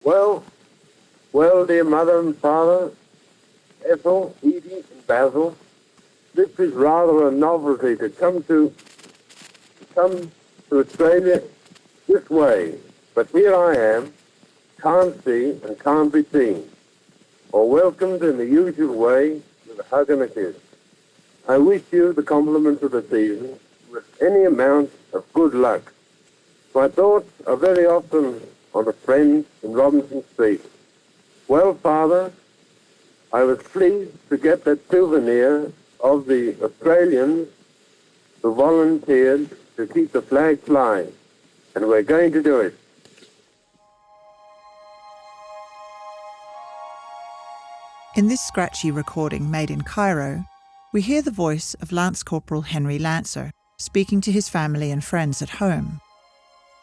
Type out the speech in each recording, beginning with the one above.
Well, dear mother and father, Ethel, Edie, and Basil, this is rather a novelty to come to Australia this way. But here I am, can't see and can't be seen, or welcomed in the usual way with a hug and a kiss. I wish you the compliments of the season with any amount of good luck. My thoughts are very often on a friend in Robinson Street. Well, Father, I was pleased to get that souvenir of the Australians who volunteered to keep the flag flying, and we're going to do it. In this scratchy recording made in Cairo, we hear the voice of Lance Corporal Henry Lanser speaking to his family and friends at home.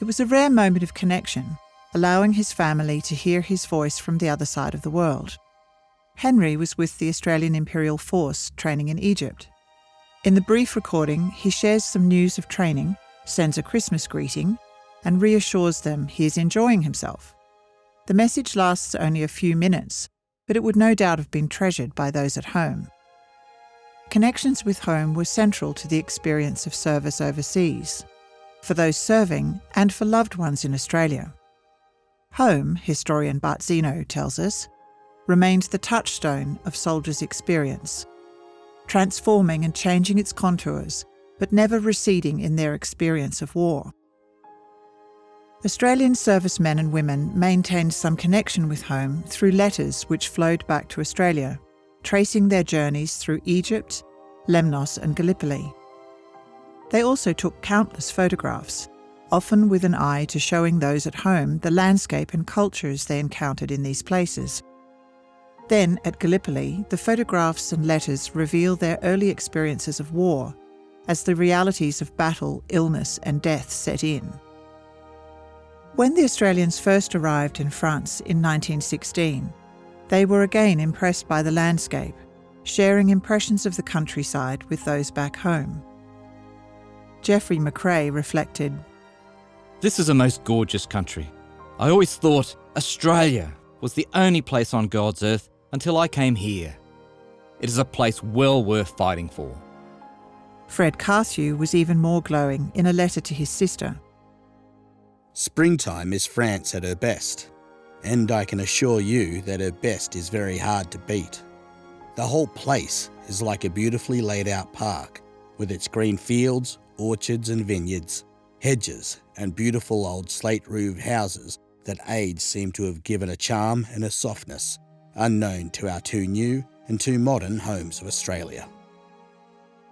It was a rare moment of connection, allowing his family to hear his voice from the other side of the world. Henry was with the Australian Imperial Force training in Egypt. In the brief recording, he shares some news of training, sends a Christmas greeting, and reassures them he is enjoying himself. The message lasts only a few minutes, but it would no doubt have been treasured by those at home. Connections with home were central to the experience of service overseas, for those serving and for loved ones in Australia. Home, historian Bart Zeno tells us, remained the touchstone of soldiers' experience, transforming and changing its contours, but never receding in their experience of war. Australian servicemen and women maintained some connection with home through letters which flowed back to Australia, tracing their journeys through Egypt, Lemnos and Gallipoli. They also took countless photographs, often with an eye to showing those at home the landscape and cultures they encountered in these places. Then, at Gallipoli, the photographs and letters reveal their early experiences of war, as the realities of battle, illness and death set in. When the Australians first arrived in France in 1916, they were again impressed by the landscape, sharing impressions of the countryside with those back home. Geoffrey McRae reflected, "This is a most gorgeous country. I always thought Australia was the only place on God's earth until I came here. It is a place well worth fighting for." Fred Carthew was even more glowing in a letter to his sister. "Springtime is France at her best, and I can assure you that her best is very hard to beat. The whole place is like a beautifully laid out park, with its green fields, orchards and vineyards, hedges and beautiful old slate-roofed houses that age seem to have given a charm and a softness unknown to our two new and two modern homes of Australia."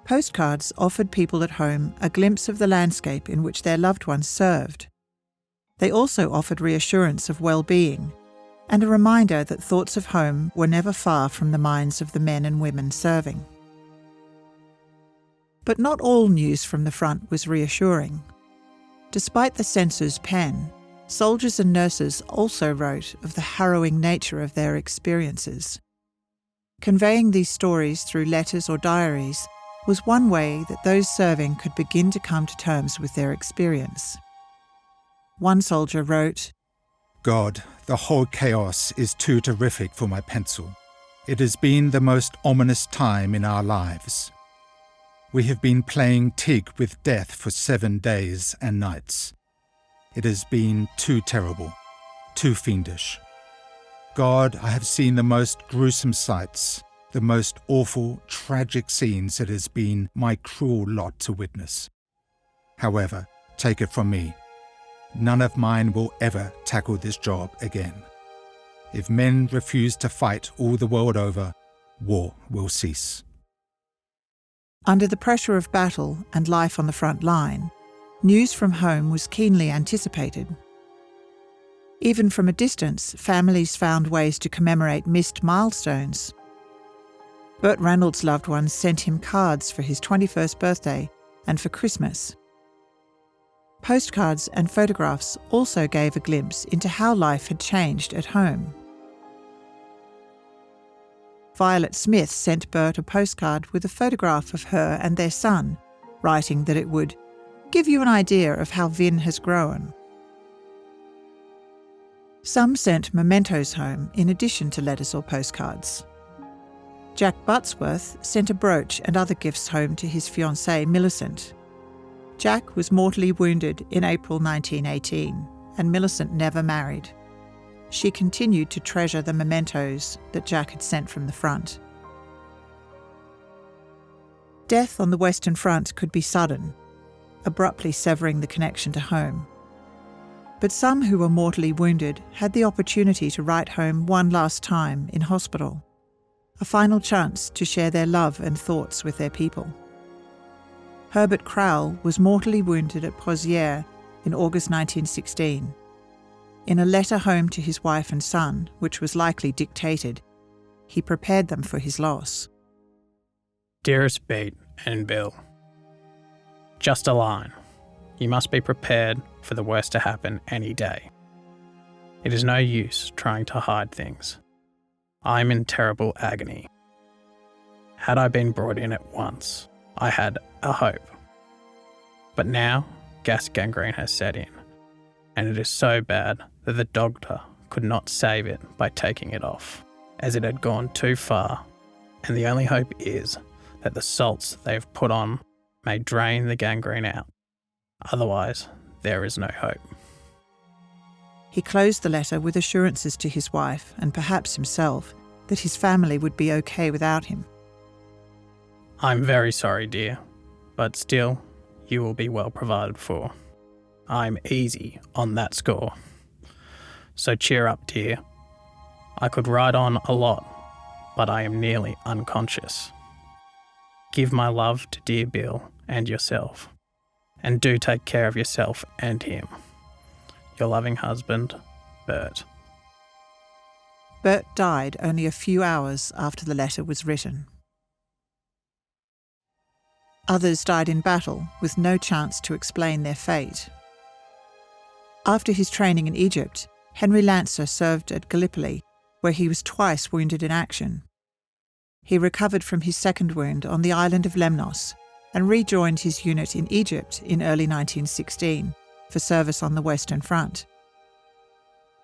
Postcards offered people at home a glimpse of the landscape in which their loved ones served. They also offered reassurance of well-being and a reminder that thoughts of home were never far from the minds of the men and women serving. But not all news from the front was reassuring. Despite the censor's pen, soldiers and nurses also wrote of the harrowing nature of their experiences. Conveying these stories through letters or diaries was one way that those serving could begin to come to terms with their experience. One soldier wrote, "God, the whole chaos is too terrific for my pencil. It has been the most ominous time in our lives. We have been playing Tig with death for 7 days and nights. It has been too terrible, too fiendish. God, I have seen the most gruesome sights, the most awful, tragic scenes it has been my cruel lot to witness. However, take it from me, none of mine will ever tackle this job again. If men refuse to fight all the world over, war will cease." Under the pressure of battle and life on the front line, news from home was keenly anticipated. Even from a distance, families found ways to commemorate missed milestones. Burt Randall's loved ones sent him cards for his 21st birthday and for Christmas. Postcards and photographs also gave a glimpse into how life had changed at home. Violet Smith sent Bert a postcard with a photograph of her and their son, writing that it would give you an idea of how Vin has grown. Some sent mementos home in addition to letters or postcards. Jack Buttsworth sent a brooch and other gifts home to his fiancée Millicent. Jack was mortally wounded in April 1918, and Millicent never married. She continued to treasure the mementos that Jack had sent from the front. Death on the Western Front could be sudden, abruptly severing the connection to home. But some who were mortally wounded had the opportunity to write home one last time in hospital, a final chance to share their love and thoughts with their people. Herbert Crowell was mortally wounded at Pozières in August 1916. In a letter home to his wife and son, which was likely dictated, he prepared them for his loss. Dearest Beat and Bill, just a line. You must be prepared for the worst to happen any day. It is no use trying to hide things. I am in terrible agony. Had I been brought in at once, I had a hope. But now, gas gangrene has set in, and it is so bad that the doctor could not save it by taking it off, as it had gone too far, and the only hope is that the salts they have put on may drain the gangrene out. Otherwise, there is no hope. He closed the letter with assurances to his wife, and perhaps himself, that his family would be okay without him. I'm very sorry, dear, but still, you will be well provided for. I'm easy on that score. So cheer up, dear. I could ride on a lot, but I am nearly unconscious. Give my love to dear Bill and yourself, and do take care of yourself and him. Your loving husband, Bert. Bert died only a few hours after the letter was written. Others died in battle with no chance to explain their fate. After his training in Egypt, Henry Lanser served at Gallipoli, where he was twice wounded in action. He recovered from his second wound on the island of Lemnos and rejoined his unit in Egypt in early 1916 for service on the Western Front.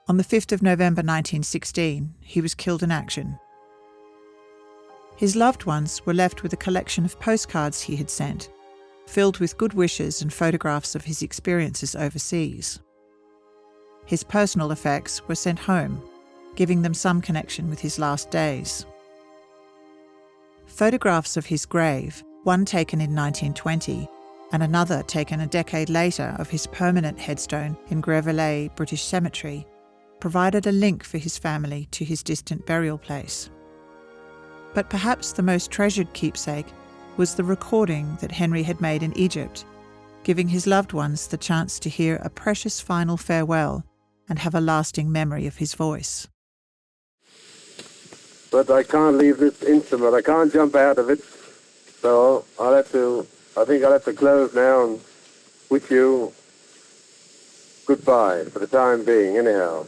On the 5th of November 1916, he was killed in action. His loved ones were left with a collection of postcards he had sent, filled with good wishes and photographs of his experiences overseas. His personal effects were sent home, giving them some connection with his last days. Photographs of his grave, one taken in 1920 and another taken a decade later of his permanent headstone in Grèvelet British Cemetery, provided a link for his family to his distant burial place. But perhaps the most treasured keepsake was the recording that Henry had made in Egypt, giving his loved ones the chance to hear a precious final farewell and have a lasting memory of his voice. But I can't leave this instrument. I can't jump out of it. So I think I'll have to close now and wish you goodbye for the time being, anyhow.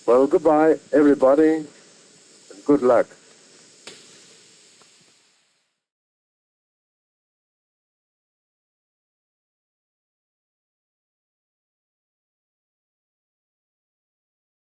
Well, goodbye, everybody, and good luck.